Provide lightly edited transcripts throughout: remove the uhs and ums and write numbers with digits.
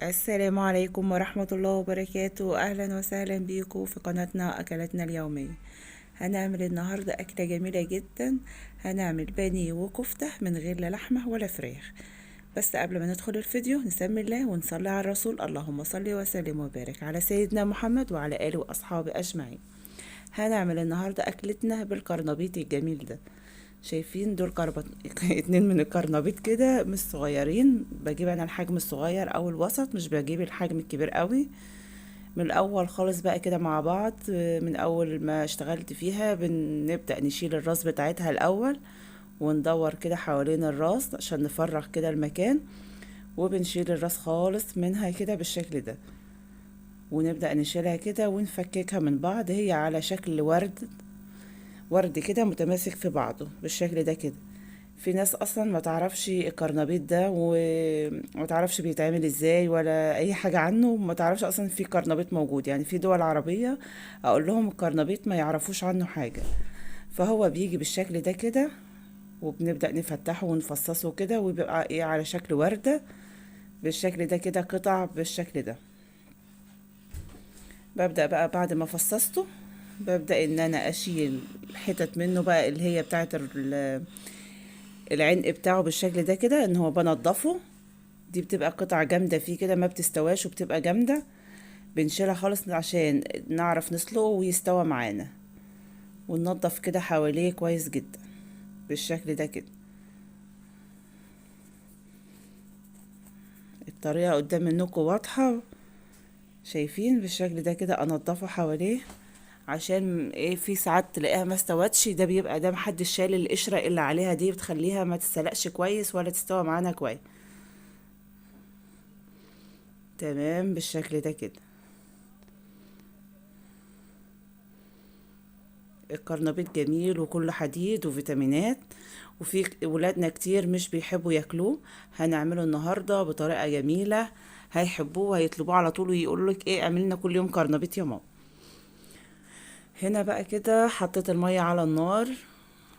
السلام عليكم ورحمة الله وبركاته. أهلا وسهلا بيكم في قناتنا أكلاتنا اليومية. هنعمل النهاردة أكلة جميلة جدا. هنعمل بانيه وكفتة من غير لا لحمة ولا فراخ. بس قبل ما ندخل الفيديو نسمي الله ونصلي على الرسول. اللهم صل وسلم وبارك على سيدنا محمد وعلى آله وأصحابه أجمعين. هنعمل النهاردة أكلتنا بالكرنبيط الجميل ده. شايفين دول اتنين من الكرنبيط كده مش صغيرين. بجيب انا الحجم الصغير او الوسط، مش بجيب الحجم الكبير قوي. من الاول خالص بقى كده مع بعض، من اول ما اشتغلت فيها بنبدأ نشيل الراس بتاعتها الاول، وندور كده حوالين الراس عشان نفرغ كده المكان، وبنشيل الراس خالص منها كده بالشكل ده، ونبدأ نشيلها كده ونفككها من بعض. هي على شكل ورد، ورد كده متماسك في بعضه بالشكل ده كده. في ناس اصلا ما تعرفش الكرنبيط ده وما تعرفش بيتعمل ازاي ولا اي حاجة عنه، ما تعرفش اصلا في كرنبيط موجود. يعني في دول عربية اقول لهم الكرنبيط ما يعرفوش عنه حاجة. فهو بيجي بالشكل ده كده، وبنبدأ نفتحه ونفصصه كده، وبيبقى ايه على شكل وردة بالشكل ده كده، قطع بالشكل ده. ببدأ بقى بعد ما فصصته، ببدأ ان انا اشيل حتت منه بقى اللي هي بتاعت العنق بتاعه بالشكل ده كده، ان هو بنضفه. دي بتبقى قطع جامدة فيه كده ما بتستواش وبتبقى جامدة. بنشيلها خالص عشان نعرف نسلقه ويستوى معانا، وننضف كده حواليه كويس جدا بالشكل ده كده. الطريقة قدام منكم واضحة. شايفين بالشكل ده كده انضفه حواليه، عشان ايه في ساعات تلاقيها ما استوتش. ده بيبقى ده محدش شال القشرة اللي عليها، دي بتخليها ما تستلقش كويس ولا تستوى معانا كويس. تمام بالشكل ده كده. الكرنبيط جميل وكله حديد وفيتامينات، وفي ولادنا كتير مش بيحبوا ياكلوه. هنعمله النهارده بطريقه جميله، هيحبوه وهيطلبوه على طول ويقولوا لك ايه اعمل لنا كل يوم كرنبيط يا ماما. هنا بقى كده حطيت الميه على النار،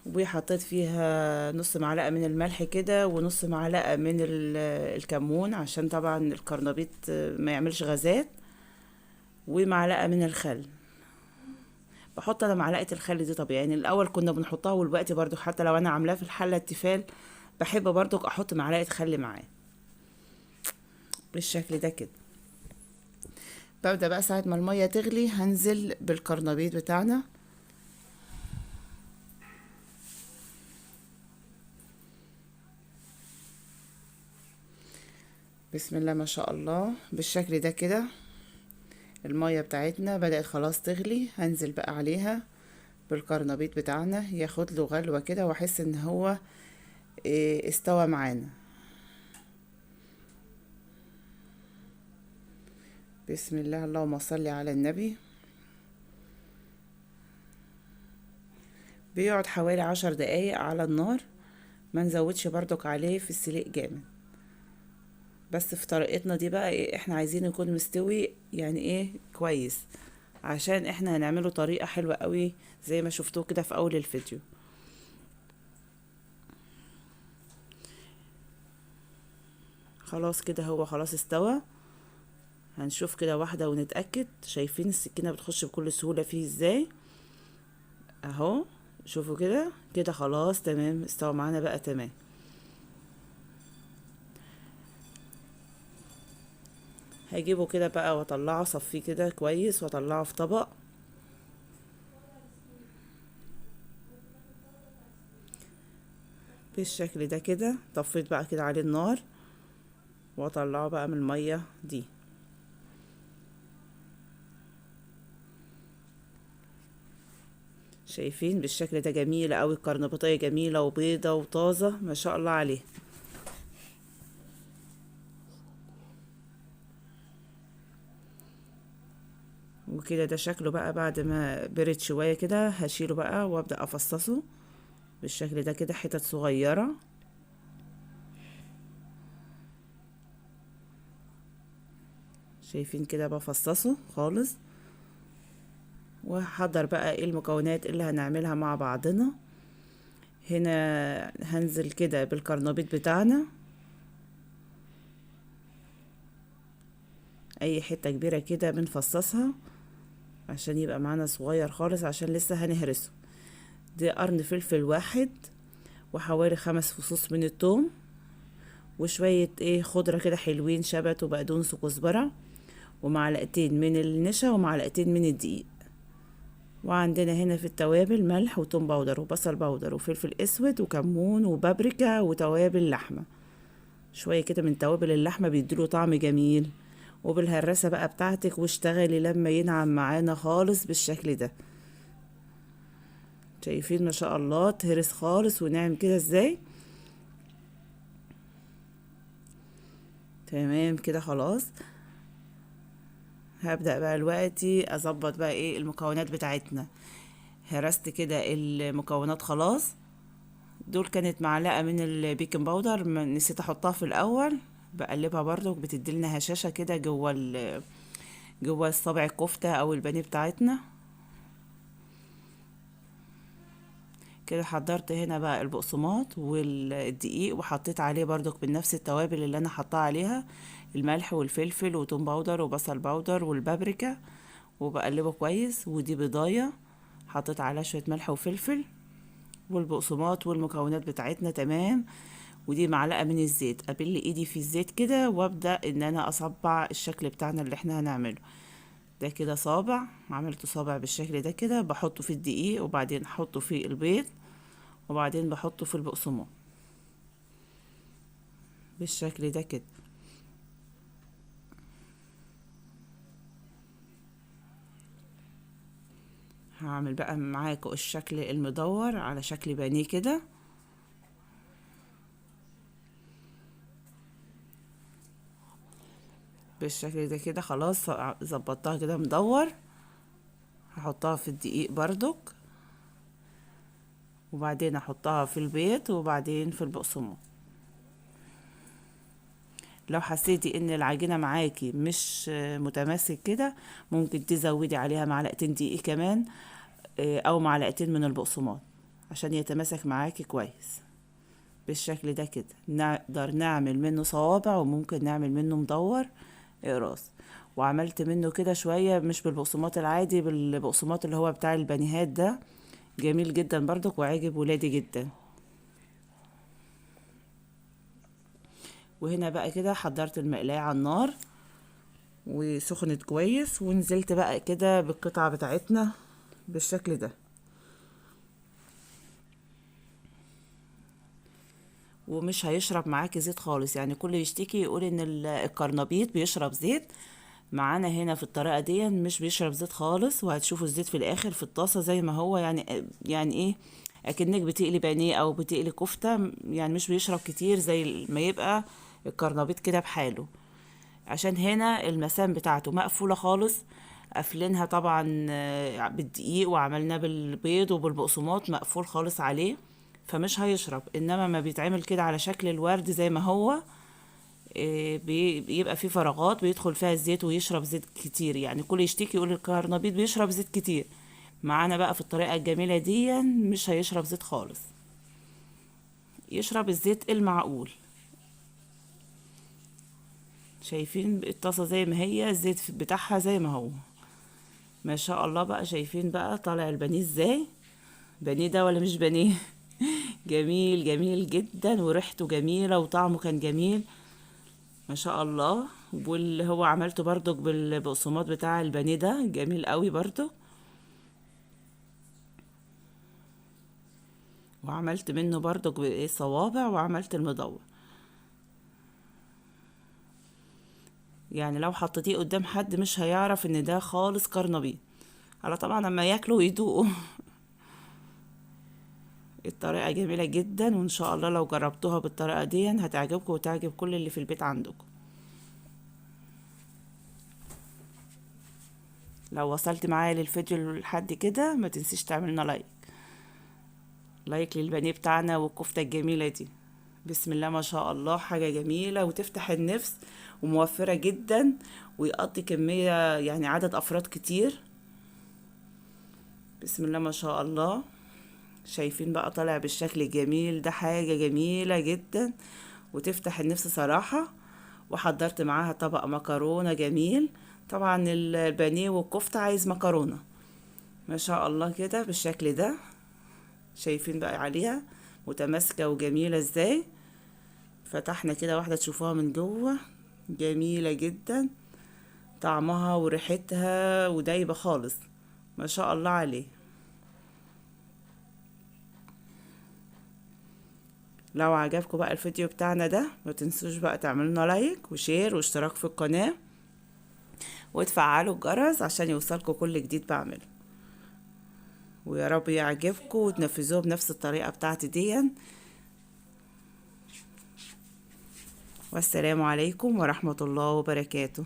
وحطيت فيها نص معلقه من الملح كده، ونص معلقه من الكمون عشان طبعا الكرنبيط ما يعملش غازات، ومعلقه من الخل. بحط انا معلقه الخل دي طبيعي، يعني الاول كنا بنحطها والوقت برضو حتى لو انا عاملاه في الحله التيفال بحب برضو احط معلقه خل معاه بالشكل ده كده. ببدا بقى ساعه ما الميه تغلي هنزل بالكرنبيط بتاعنا. بسم الله ما شاء الله بالشكل ده كده. الميه بتاعتنا بدات خلاص تغلي، هنزل بقى عليها بالكرنبيط بتاعنا، ياخد له غلوه كده واحس ان هو استوى معانا. بسم الله اللهم صل على النبي. بيقعد حوالي 10 دقايق على النار، ما نزودش برضك عليه في السليق جامد. بس في طريقتنا دي بقى ايه احنا عايزين يكون مستوي يعني ايه كويس، عشان احنا هنعمله طريقة حلوة قوي زي ما شفتوه كده في اول الفيديو. خلاص كده هو خلاص استوى. هنشوف كده واحدة ونتأكد. شايفين السكينة بتخش بكل سهولة فيه ازاي اهو. شوفوا كده كده خلاص تمام استوى معانا بقى تمام. هجيبه كده بقى واطلعه صفيه كده كويس واطلعه في طبق بالشكل ده كده. طفيت بقى كده عليه النار واطلعه بقى من المية دي. شايفين بالشكل ده جميلة قوي الكرنبيطية، جميلة وبيضة وطازة ما شاء الله عليه. وكده ده شكله بقى بعد ما برد شوية كده. هشيله بقى وابدأ افصصه بالشكل ده كده حتت صغيرة. شايفين كده بفصصه خالص. وهحضر بقى ايه المكونات اللي هنعملها مع بعضنا. هنا هنزل كده بالكرنبيط بتاعنا، اي حتة كبيرة كده بنفصصها عشان يبقى معانا صغير خالص، عشان لسه هنهرسه. دي قرن فلفل واحد، وحوالي 5 فصوص من الثوم، وشوية خضرة كده حلوين، شبت وبقدونس وكزبرة، ومعلقتين من النشا ومعلقتين من الدقيق. وعندنا هنا في التوابل ملح وتوم باودر وبصل باودر وفلفل اسود وكمون وبابريكا وتوابل لحمة. شوية كده من توابل اللحمة بيديله طعم جميل. وبالهرسة بقى بتاعتك، واشتغلي لما ينعم معانا خالص بالشكل ده. شايفين ما شاء الله تهرس خالص وناعم كده ازاي. تمام كده خلاص. هبدأ بقى دلوقتي اظبط بقى المكونات بتاعتنا. هرست كده المكونات خلاص. دول كانت معلقة من البيكنج باودر، نسيت احطها في الاول. بقلبها برضو بتديلنا هشاشة كده جوه الصابع الكفتة او البانيه بتاعتنا. كده حضرت هنا بقى البقسماط والدقيق، وحطيت عليه برضو بنفس التوابل اللي انا حطها عليها، الملح والفلفل وتوم باودر وبصل باودر والبابريكا، وبقلبه كويس. ودي بضاية حطيت عليها شوية ملح وفلفل، والبقسماط والمكونات بتاعتنا تمام. ودي معلقة من الزيت، ابل ايدي في الزيت كده وابدأ ان انا اصبع الشكل بتاعنا اللي احنا هنعمله ده. كده صابع، عملته صابع بالشكل ده كده، بحطه في الدقيق وبعدين احطه في البيض وبعدين بحطه في البقسماط بالشكل ده كده. هعمل بقى معاكم الشكل المدور على شكل بانيه كده. بالشكل ده كده خلاص ظبطتها كده مدور. هحطها في الدقيق بردك، وبعدين احطها في البيض وبعدين في البقسماط. لو حسيتي ان العجينة معاكي مش متماسك كده، ممكن تزودي عليها معلقتين دقيق كمان، او معلقتين من البقسماط عشان يتماسك معاكي كويس بالشكل ده كده. نقدر نعمل منه صوابع وممكن نعمل منه مدور اقراص. وعملت منه كده شوية، مش بالبقسماط العادي، بالبقسماط اللي هو بتاع البانيهات ده، جميل جدا برضك وعجب ولادي جدا. وهنا بقى كده حضرت المقلاية على النار وسخنت كويس، ونزلت بقى كده بالقطعة بتاعتنا بالشكل ده. ومش هيشرب معاكي زيت خالص، يعني كل يشتكي يقول ان الكرنبيط بيشرب زيت. معانا هنا في الطريقة دي مش بيشرب زيت خالص، وهتشوفوا الزيت في الاخر في الطاسة زي ما هو، يعني اكنك بتقلي بانيه او بتقلي كفتة، يعني مش بيشرب كتير زي ما يبقى الكرنبيط كده بحاله. عشان هنا المسام بتاعته مقفولة خالص، قافلينها طبعا بالدقيق، وعملناه بالبيض وبالبقسماط مقفول خالص عليه، فمش هيشرب. انما ما بيتعمل كده على شكل الورد زي ما هو، بيبقى فيه فراغات بيدخل فيها الزيت ويشرب زيت كتير، يعني كل يشتكي يقول الكرنبيط بيشرب زيت كتير. معانا بقى في الطريقة الجميلة دي مش هيشرب زيت خالص، يشرب الزيت المعقول. شايفين الطاسة زي ما هي، الزيت بتاعها زي ما هو ما شاء الله. بقى شايفين بقى طالع البانيه ازاي؟ بانيه ده ولا مش بانيه؟ جميل جميل جدا، وريحته جميلة وطعمه كان جميل ما شاء الله. واللي هو عملته برضك بالبقسماط بتاع البانيه ده جميل قوي برضه. وعملت منه برضك صوابع، وعملت المدور. يعني لو حطيتيه قدام حد مش هيعرف ان ده خالص كرنبيط، على طبعا لما ياكلوا ويدوقوا. الطريقة جميلة جدا، وان شاء الله لو جربتوها بالطريقة دي هتعجبكم وتعجب كل اللي في البيت عندكم. لو وصلت معايا للفيديو لحد كده ما تنسيش تعملنا لايك للبانيه بتاعنا والكفتة الجميلة دي. بسم الله ما شاء الله، حاجة جميلة وتفتح النفس وموفرة جدا، ويقضي كمية يعني عدد أفراد كتير. بسم الله ما شاء الله. شايفين بقى طالع بالشكل الجميل ده، حاجة جميلة جدا وتفتح النفس صراحة. وحضرت معاها طبق مكرونة جميل. طبعا البانيه والكفتة عايز مكرونة. ما شاء الله كده بالشكل ده، شايفين بقى عليها متماسكة وجميلة ازاي. فتحنا كده واحدة تشوفوها من جوه، جميلة جدا طعمها وريحتها ودايبة خالص، ما شاء الله عليه. لو عجبكم بقى الفيديو بتاعنا ده، ما تنسوش بقى تعملوا لنا لايك وشير واشتراك في القناة، وتفعلوا الجرس عشان يوصلكم كل جديد بعمله. ويا رب يعجبكم وتنفذوه بنفس الطريقة بتاعتي دي. والسلام عليكم ورحمة الله وبركاته.